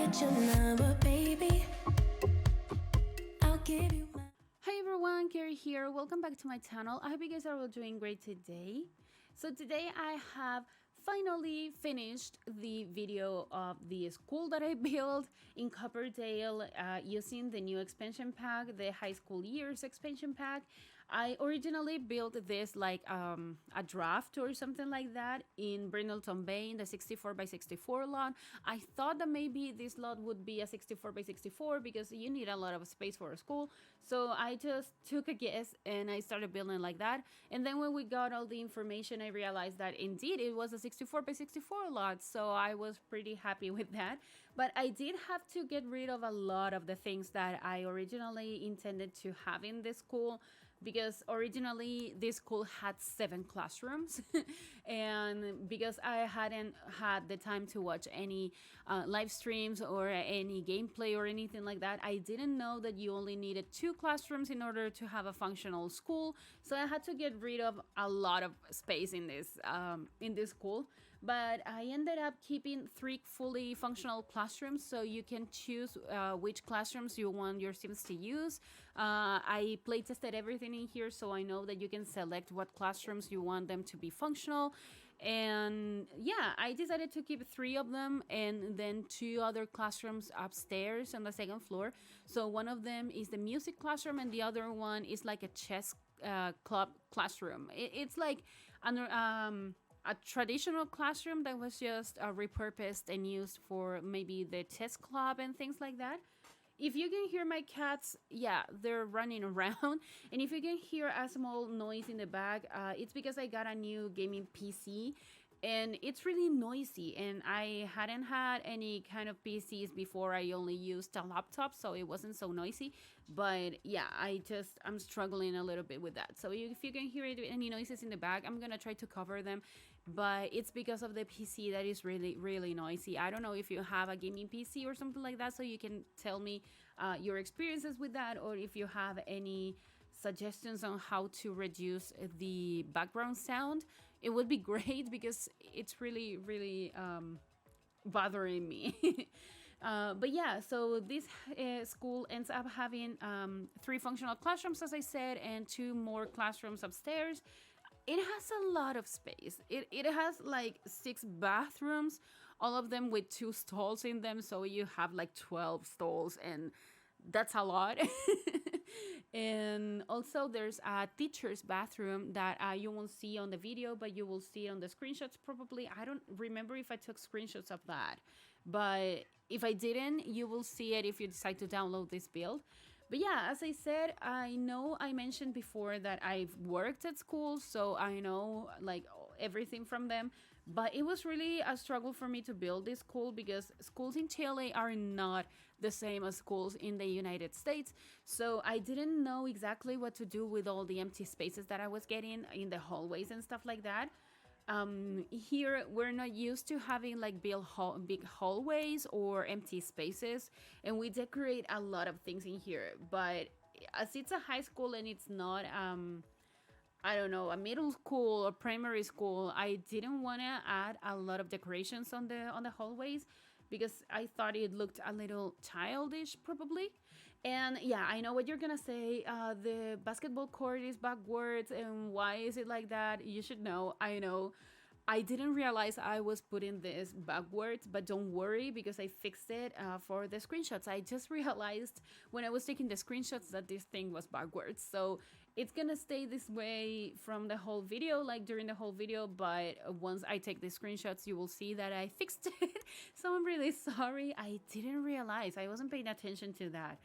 get your number, baby. I'll give you my... Hi everyone, Kaary here. Welcome back to my channel. I hope you guys are all doing great today. So today I have finally finished the video of the school that I built in Copperdale using the new expansion pack, the high school years expansion pack. I originally built this like a draft or something like that in Brindleton Bay in the 64 by 64 lot. I thought that maybe this lot would be a 64 by 64 because you need a lot of space for a school. So I just took a guess and I started building like that. And then when we got all the information, I realized that indeed it was a 64 by 64 lot. So I was pretty happy with that. But I did have to get rid of a lot of the things that I originally intended to have in this school, because originally this school had 7 classrooms and because I hadn't had the time to watch any live streams or any gameplay or anything like that, I didn't know that you only needed 2 classrooms in order to have a functional school. So I had to get rid of a lot of space in this school. But I ended up keeping 3 fully functional classrooms, so you can choose which classrooms you want your Sims to use. I play tested everything in here, so I know that you can select what classrooms you want them to be functional. And yeah, I decided to keep 3 of them and then 2 other classrooms upstairs on the 2nd floor. So one of them is the music classroom and the other one is like a chess club classroom. It's like under a traditional classroom that was just repurposed and used for maybe the chess club and things like that. If you can hear my cats, yeah, they're running around. And if you can hear a small noise in the back, it's because I got a new gaming PC and it's really noisy, and I hadn't had any kind of PCs before. I only used a laptop, so it wasn't so noisy. But yeah, I'm struggling a little bit with that. So if you can hear any noises in the back, I'm gonna try to cover them, but it's because of the PC that is really noisy. I don't know if you have a gaming PC or something like that, so you can tell me your experiences with that, or if you have any suggestions on how to reduce the background sound. It would be great because it's really bothering me. But yeah, so this school ends up having 3 functional classrooms, as I said, and 2 more classrooms upstairs. It has a lot of space. It has like 6 bathrooms, all of them with 2 stalls in them, so you have like 12 stalls, and that's a lot. And also there's a teacher's bathroom that you won't see on the video, but you will see it on the screenshots probably. I don't remember if I took screenshots of that, but if I didn't, you will see it if you decide to download this build. But yeah, as I said, I know I mentioned before that I've worked at schools, so I know like everything from them. But it was really a struggle for me to build this school because schools in Chile are not the same as schools in the United States. So I didn't know exactly what to do with all the empty spaces that I was getting in the hallways and stuff like that. Here we're not used to having like big hallways or empty spaces, and we decorate a lot of things in here. But as it's a high school and it's not I don't know, a middle school or primary school, I didn't want to add a lot of decorations on the hallways because I thought it looked a little childish probably. And yeah, I know what you're gonna say, the basketball court is backwards and why is it like that? You should know. I know I didn't realize I was putting this backwards, but don't worry because I fixed it for the screenshots. I just realized when I was taking the screenshots that this thing was backwards. So it's gonna stay this way from the whole video, like during the whole video, but once I take the screenshots, you will see that I fixed it. So I'm really sorry. I didn't realize. I wasn't paying attention to that.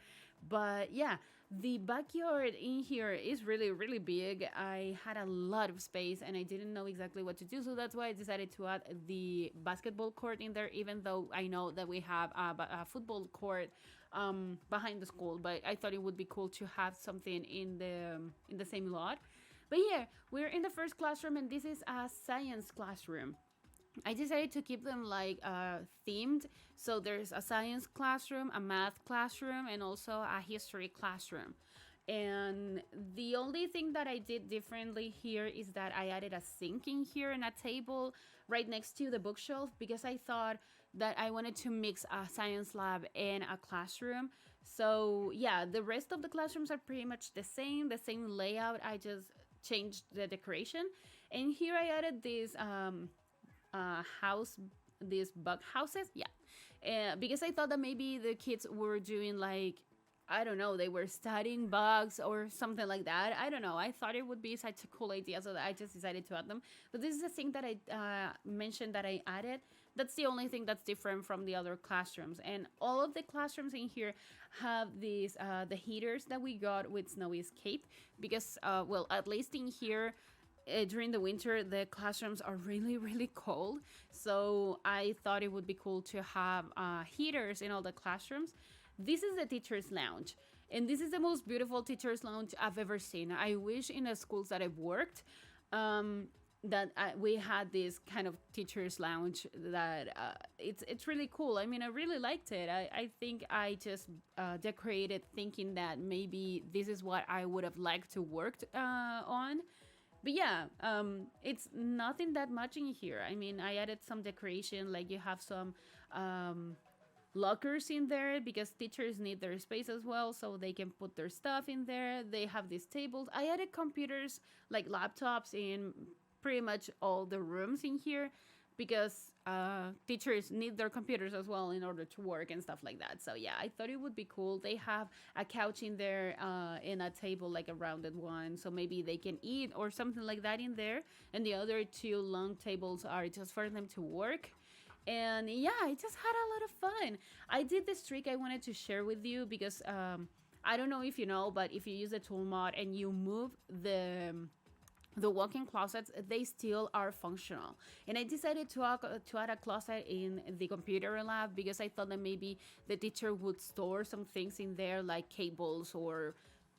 But yeah, the backyard in here is really big. I had a lot of space and I didn't know exactly what to do, so that's why I decided to add the basketball court in there, even though I know that we have a football court behind the school. But I thought it would be cool to have something in the same lot. But yeah, we're in the first classroom and this is a science classroom. I decided to keep them like themed. So there's a science classroom, a math classroom, and also a history classroom. And the only thing that I did differently here is that I added a sink in here and a table right next to the bookshelf because I thought that I wanted to mix a science lab and a classroom. So yeah, the rest of the classrooms are pretty much the same layout. I just changed the decoration. And here I added this house, these bug houses. Yeah, because I thought that maybe the kids were doing like, I don't know, they were studying bugs or something like that. I don't know. I thought it would be such a cool idea, so that I just decided to add them. But this is the thing that I mentioned that I added. That's the only thing that's different from the other classrooms. And all of the classrooms in here have these the heaters that we got with Snowy Escape, because well, at least in here, during the winter the classrooms are really cold, so I thought it would be cool to have heaters in all the classrooms. This is the teachers lounge, and this is the most beautiful teachers lounge I've ever seen. I wish in the schools that I've worked, that we had this kind of teachers lounge. That it's really cool. I mean, I really liked it. I think I just decorated thinking that maybe this is what I would have liked to worked on. But yeah, it's nothing that much in here. I mean, I added some decoration, like you have some lockers in there because teachers need their space as well, so they can put their stuff in there. They have these tables. I added computers, like laptops, in pretty much all the rooms in here, because teachers need their computers as well in order to work and stuff like that. So yeah, I thought it would be cool. They have a couch in there, and a table, like a rounded one, so maybe they can eat or something like that in there. And the other two long tables are just for them to work. And yeah, I just had a lot of fun. I did this trick I wanted to share with you because I don't know if you know, but if you use the tool mod and you move the walk-in closets, they still are functional. And I decided to add a closet in the computer lab because I thought that maybe the teacher would store some things in there, like cables or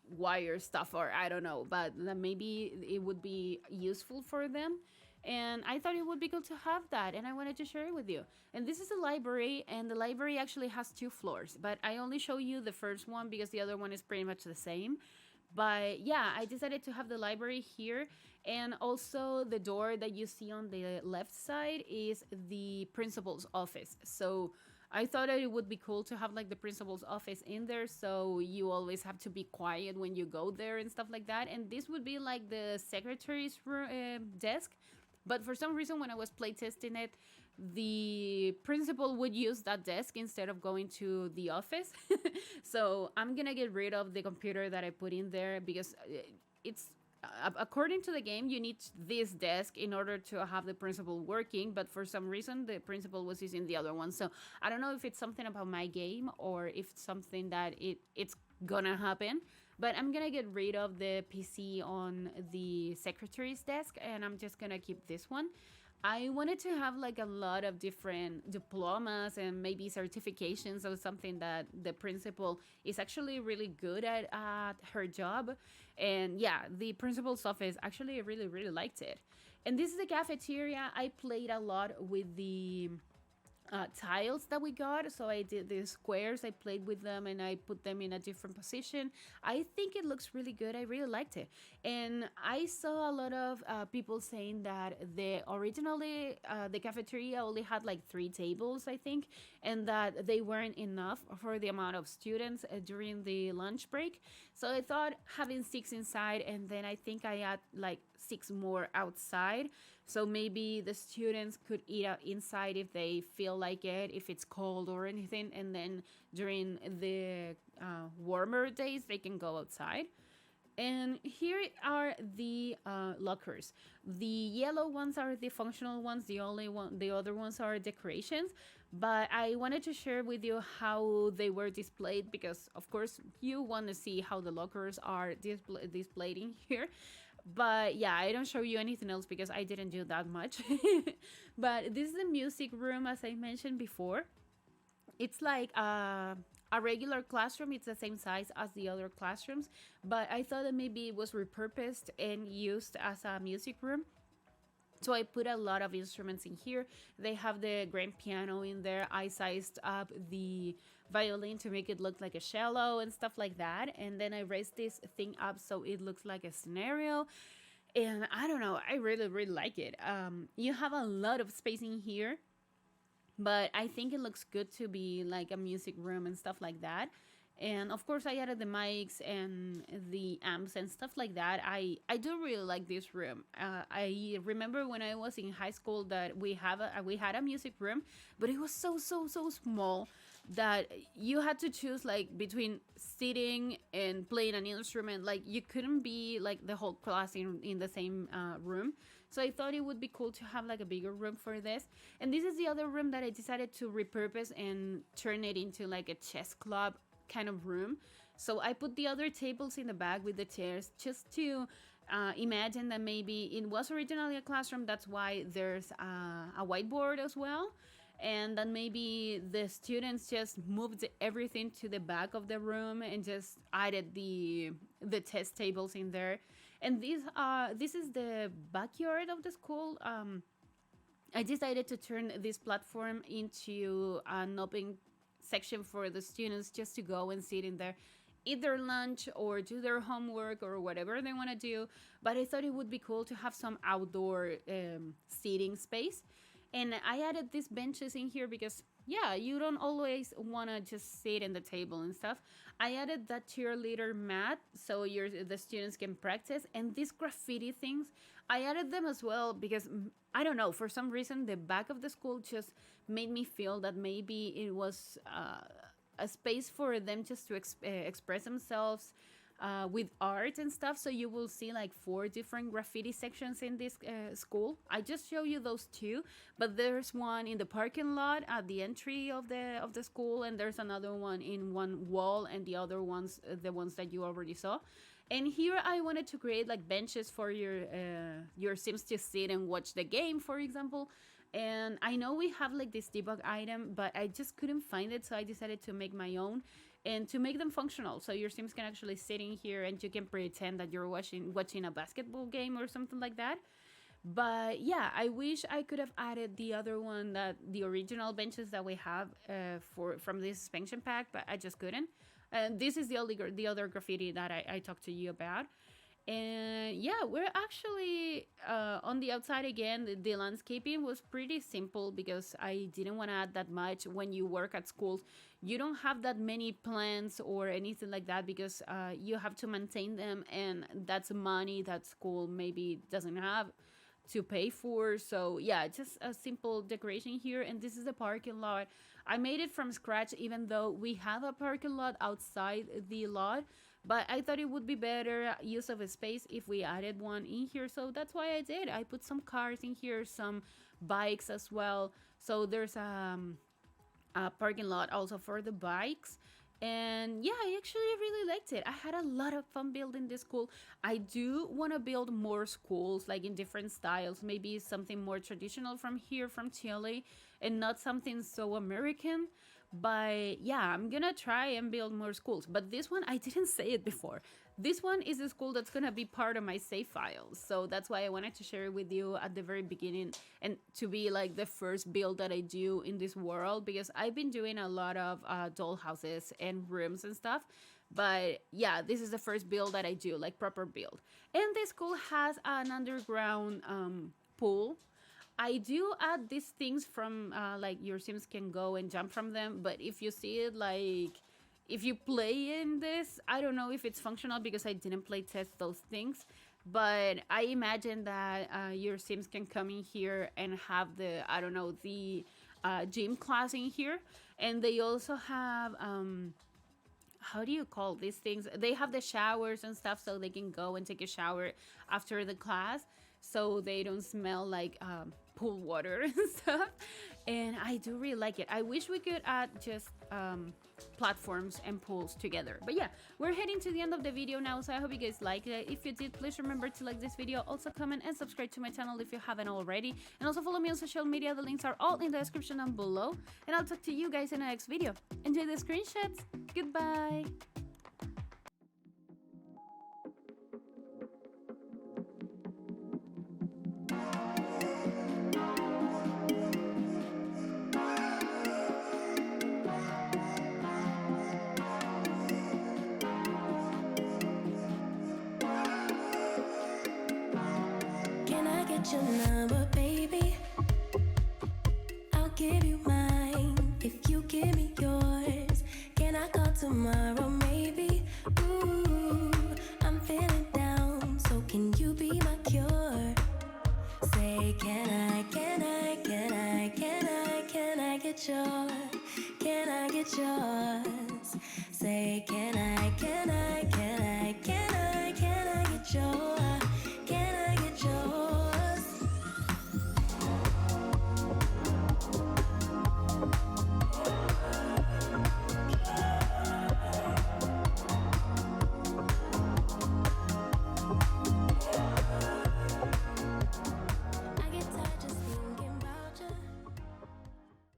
wire stuff, or I don't know, but that maybe it would be useful for them. And I thought it would be good to have that, and I wanted to share it with you. And this is a library, and the library actually has 2 floors, but I only show you the first one because the other one is pretty much the same. But yeah, I decided to have the library here, and also the door that you see on the left side is the principal's office. So I thought that it would be cool to have like the principal's office in there, so you always have to be quiet when you go there and stuff like that. And this would be like the secretary's desk. But for some reason, when I was playtesting it, the principal would use that desk instead of going to the office. So I'm gonna get rid of the computer that I put in there because it's according to the game, you need this desk in order to have the principal working, but for some reason the principal was using the other one. So I don't know if it's something about my game or if it's something that it's gonna happen. But I'm gonna get rid of the PC on the secretary's desk, and I'm just gonna keep this one. I wanted to have like a lot of different diplomas and maybe certifications of something that the principal is actually really good at her job. And yeah, the principal's office, actually I really liked it. And this is the cafeteria. I played a lot with the tiles that we got. So I did the squares, I played with them and I put them in a different position. I think it looks really good. I really liked it. And I saw a lot of people saying that the cafeteria only had like 3 tables, I think, and that they weren't enough for the amount of students during the lunch break. So I thought having 6 inside, and then I think I had like 6 more outside, so maybe the students could eat out inside if they feel like it, if it's cold or anything. And then during the warmer days, they can go outside. And here are the lockers. The yellow ones are the functional ones. The other ones are decorations. But I wanted to share with you how they were displayed because, of course, you want to see how the lockers are displayed in here. But yeah, I don't show you anything else because I didn't do that much. But this is the music room, as I mentioned before. It's like a regular classroom. It's the same size as the other classrooms, but I thought that maybe it was repurposed and used as a music room. So I put a lot of instruments in here. They have the grand piano in there. I sized up the violin to make it look like a cello and stuff like that. And then I raised this thing up so it looks like a scenario. And I don't know, I really like it. You have a lot of space in here. but I think it looks good to be like a music room and stuff like that. And of course I added the mics and the amps and stuff like that. I do really like this room. I remember when I was in high school that we had a music room, but it was so small that you had to choose like between sitting and playing an instrument. Like you couldn't be like the whole class in the same room. So I thought it would be cool to have like a bigger room for this. And this is the other room that I decided to repurpose and turn it into like a chess club kind of room. So I put the other tables in the back with the chairs just to imagine that maybe it was originally a classroom. That's why there's a whiteboard as well. And then maybe the students just moved everything to the back of the room and just added the test tables in there. And this is the backyard of the school. I decided to turn this platform into an open section for the students just to go and sit in there, eat their lunch or do their homework or whatever they want to do. But I thought it would be cool to have some outdoor seating space. And I added these benches in here because, yeah, you don't always want to just sit in the table and stuff. I added that cheerleader mat so the students can practice. And these graffiti things, I added them as well because, I don't know, for some reason, the back of the school just made me feel that maybe it was a space for them just to express themselves with art and stuff. So you will see like 4 different graffiti sections in this school. I just show you those 2, but there's one in the parking lot at the entry of the school, and there's another one in one wall, and the other ones, the ones that you already saw. And here I wanted to create like benches for your Sims to sit and watch the game, for example. And I know we have like this debug item, but I just couldn't find it, so I decided to make my own and to make them functional. So your Sims can actually sit in here and you can pretend that you're watching a basketball game or something like that. But yeah, I wish I could have added the other one, that the original benches that we have from this expansion pack, but I just couldn't. And this is the other graffiti that I talked to you about. And yeah, we're actually on the outside again. The landscaping was pretty simple because I didn't want to add that much. When you work at schools, you don't have that many plants or anything like that because you have to maintain them, and that's money that school maybe doesn't have to pay for. So yeah, just a simple decoration here. And this is the parking lot. I made it from scratch, even though we have a parking lot outside the lot, but I thought it would be better use of a space if we added one in here. So that's why I did. I put some cars in here, some bikes as well. So there's a parking lot also for the bikes. And yeah, I actually really liked it. I had a lot of fun building this school. I do want to build more schools like in different styles, maybe something more traditional from here, from Chile, and not something so American. But yeah, I'm gonna try and build more schools. But this one, I didn't say it before. This one is a school that's gonna be part of my save files. So that's why I wanted to share it with you at the very beginning and to be like the first build that I do in this world, because I've been doing a lot of doll houses and rooms and stuff. But yeah, this is the first build that I do, like proper build. And this school has an underground pool. I do add these things from like your Sims can go and jump from them, but if you see it, like if you play in this, I don't know if it's functional because I didn't play test those things, but I imagine that your Sims can come in here and have the, I don't know, the gym class in here. And they also have how do you call these things? They have the showers and stuff, so they can go and take a shower after the class, so they don't smell like pool water and stuff. And I do really like it. I wish we could add just platforms and pools together. But yeah, we're heading to the end of the video now, so I hope you guys liked it. If you did, please remember to like this video, also comment and subscribe to my channel if you haven't already, and also follow me on social media. The links are all in the description down below, and I'll talk to you guys in the next video. Enjoy the screenshots. Goodbye. Can I get your number, baby? I'll give you mine. to my